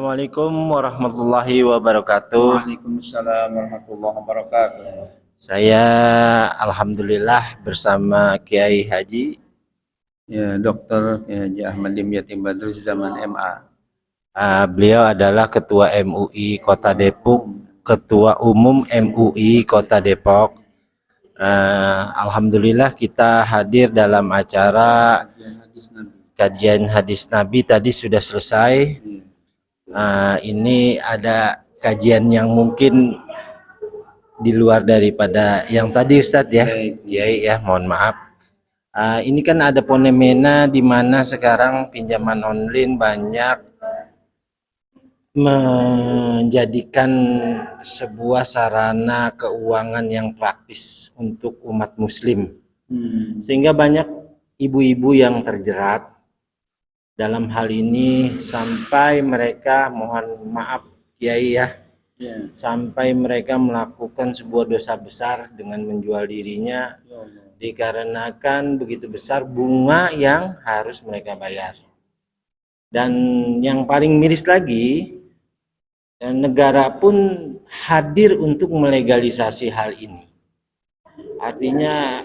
Assalamualaikum warahmatullahi wabarakatuh. Waalaikumsalam warahmatullahi wabarakatuh. Saya alhamdulillah bersama Kiai Haji Ya, Dr. Haji Ahmad Dimyati Badrus Zaman MA. Beliau adalah Ketua MUI Kota Depok, Ketua Umum MUI Kota Depok. Alhamdulillah kita hadir dalam acara kajian hadis Nabi tadi sudah selesai. Ini ada kajian yang mungkin di luar daripada yang tadi Ustadz ya. Kiai ya, mohon maaf. Ini kan ada fenomena di mana sekarang pinjaman online banyak menjadikan sebuah sarana keuangan yang praktis untuk umat muslim. Sehingga banyak ibu-ibu yang terjerat dalam hal ini sampai mereka, mohon maaf Kiai ya, sampai mereka melakukan sebuah dosa besar dengan menjual dirinya dikarenakan begitu besar bunga yang harus mereka bayar. Dan yang paling miris lagi, negara pun hadir untuk melegalisasi hal ini. Artinya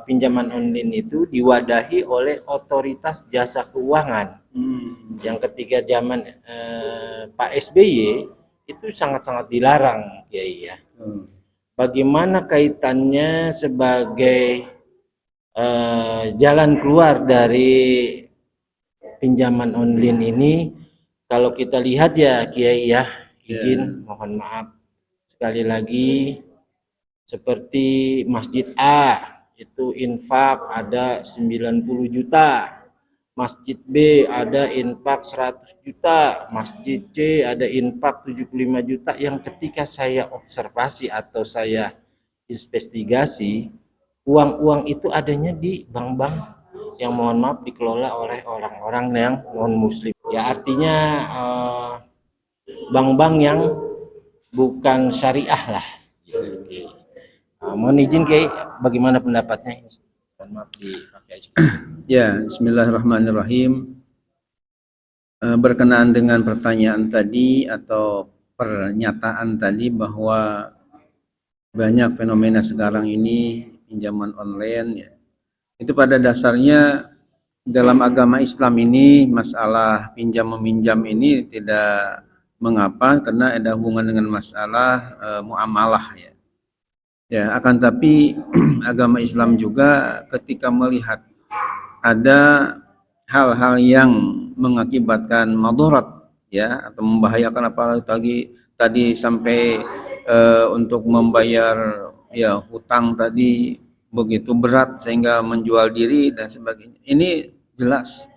pinjaman online itu diwadahi oleh otoritas jasa keuangan yang ketika zaman Pak SBY itu sangat-sangat dilarang Kiai ya. Bagaimana kaitannya sebagai jalan keluar dari pinjaman online ini? Kalau kita lihat ya Kiai ya, izin mohon maaf sekali lagi, seperti Masjid A itu infak ada 90 juta, Masjid B ada infak 100 juta, Masjid C ada infak 75 juta, yang ketika saya observasi atau saya investigasi, uang-uang itu adanya di bank-bank yang mohon maaf dikelola oleh orang-orang yang non-muslim. Ya artinya bank-bank yang bukan syariah lah. Mohon izin Kiai, bagaimana pendapatnya? Maaf dipakai aja. Ya, bismillahirrahmanirrahim. Berkenaan dengan pertanyaan tadi atau pernyataan tadi bahwa banyak fenomena sekarang ini pinjaman online ya. Itu pada dasarnya dalam agama Islam ini masalah pinjam meminjam ini tidak mengapa karena ada hubungan dengan masalah muamalah ya. Ya, akan tapi agama Islam juga ketika melihat ada hal-hal yang mengakibatkan madarat ya atau membahayakan, apalagi tadi sampai untuk membayar ya hutang tadi begitu berat sehingga menjual diri dan sebagainya. Ini jelas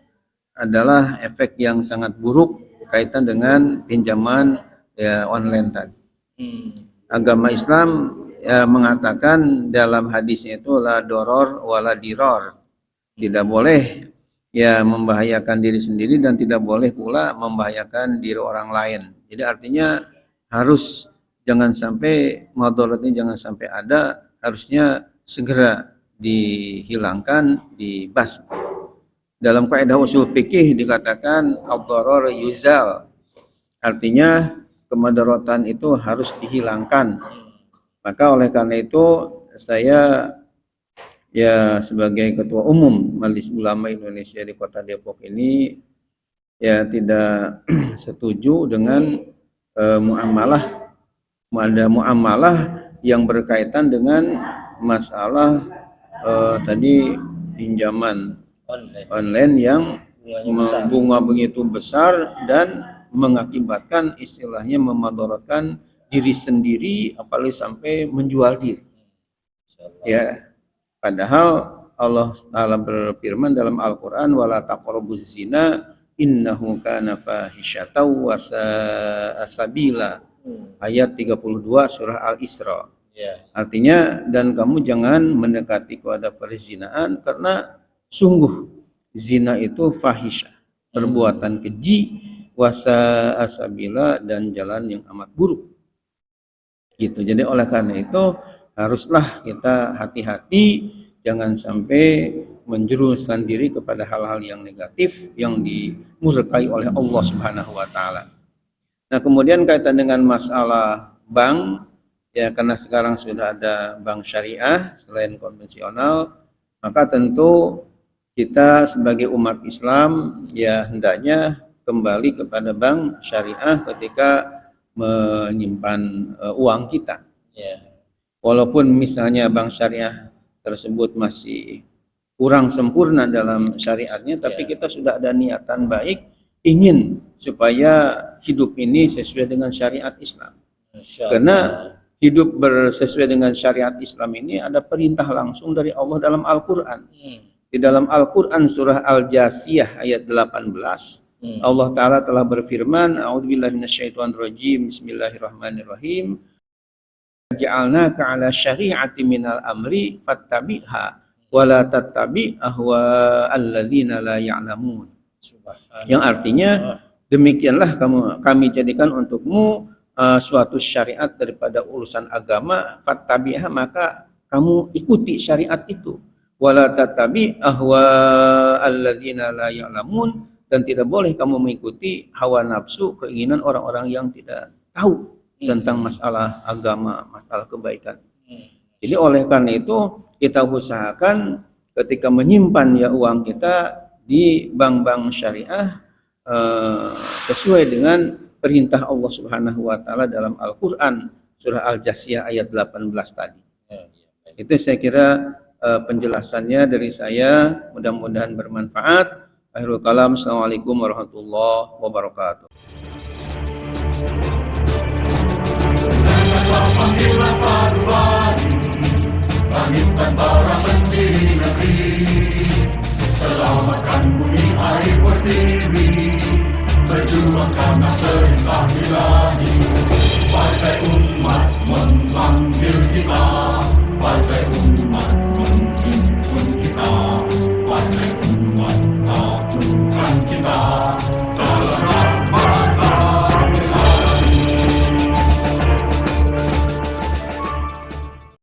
adalah efek yang sangat buruk kaitan dengan pinjaman ya online tadi. Agama Islam ya, mengatakan dalam hadisnya itu la doror wala diror, tidak boleh ya membahayakan diri sendiri dan tidak boleh pula membahayakan diri orang lain. Jadi artinya harus jangan sampai madaratnya jangan sampai ada, harusnya segera dihilangkan, dibasmi. Dalam kaidah usul fikih dikatakan ad-darar yuzal, artinya kemadaratan itu harus dihilangkan. Maka oleh karena itu saya ya sebagai ketua umum Majelis Ulama Indonesia di Kota Depok ini ya tidak setuju dengan muamalah yang berkaitan dengan masalah tadi pinjaman online yang bunga begitu besar dan mengakibatkan istilahnya memadaratkan diri sendiri, apalagi sampai menjual diri. Ya, padahal Allah Ta'ala berfirman dalam Al-Quran, wala taqrabuz zina innahu kana fahisyatan wa sa'a sabila. Ayat 32 surah Al-Isra. Artinya, dan kamu jangan mendekati kepada perzinaan karena sungguh zina itu fahisyah, perbuatan keji, wa sa'a sabila, dan jalan yang amat buruk. Gitu. Jadi oleh karena itu haruslah kita hati-hati, jangan sampai menjerumuskan diri kepada hal-hal yang negatif yang dimurkai oleh Allah Subhanahu wa taala. Nah, kemudian kaitan dengan masalah bank, ya karena sekarang sudah ada bank syariah selain konvensional, maka tentu kita sebagai umat Islam ya hendaknya kembali kepada bank syariah ketika menyimpan uang kita. Ya. Walaupun misalnya bank syariah tersebut masih kurang sempurna dalam syariatnya, tapi kita sudah ada niatan baik ingin supaya hidup ini sesuai dengan syariat Islam. Karena hidup sesuai dengan syariat Islam ini ada perintah langsung dari Allah dalam Al-Quran. Di dalam Al-Quran surah Al-Jasiyah ayat 18, Allah Ta'ala telah berfirman, A'udzubillahi minasyaitonirrajim, Bismillahirrahmanirrahim, Ja'alnaka ala syari'ati minal amri fattabi'ha wa la tattabi' ahwa alladzina la ya'lamun. Yang artinya demikianlah kami jadikan untukmu suatu syariat daripada urusan agama, fattabi'ha, maka kamu ikuti syariat itu, wala tattabi' ahwa alladzina la ya'lamun, dan tidak boleh kamu mengikuti hawa nafsu, keinginan orang-orang yang tidak tahu tentang masalah agama, masalah kebaikan. Jadi oleh karena itu kita usahakan ketika menyimpan ya uang kita di bank-bank syariah sesuai dengan perintah Allah Subhanahu wa taala dalam Al-Qur'an surah Al-Jasiyah ayat 18 tadi. Itu saya kira penjelasannya dari saya, mudah-mudahan bermanfaat. Akhirul kalam, Assalamualaikum warahmatullahi wabarakatuh. Panggillah Sarubadi, tangisan bara pendiri negeri, selamatkan bumi air pertiwi, berjuang karena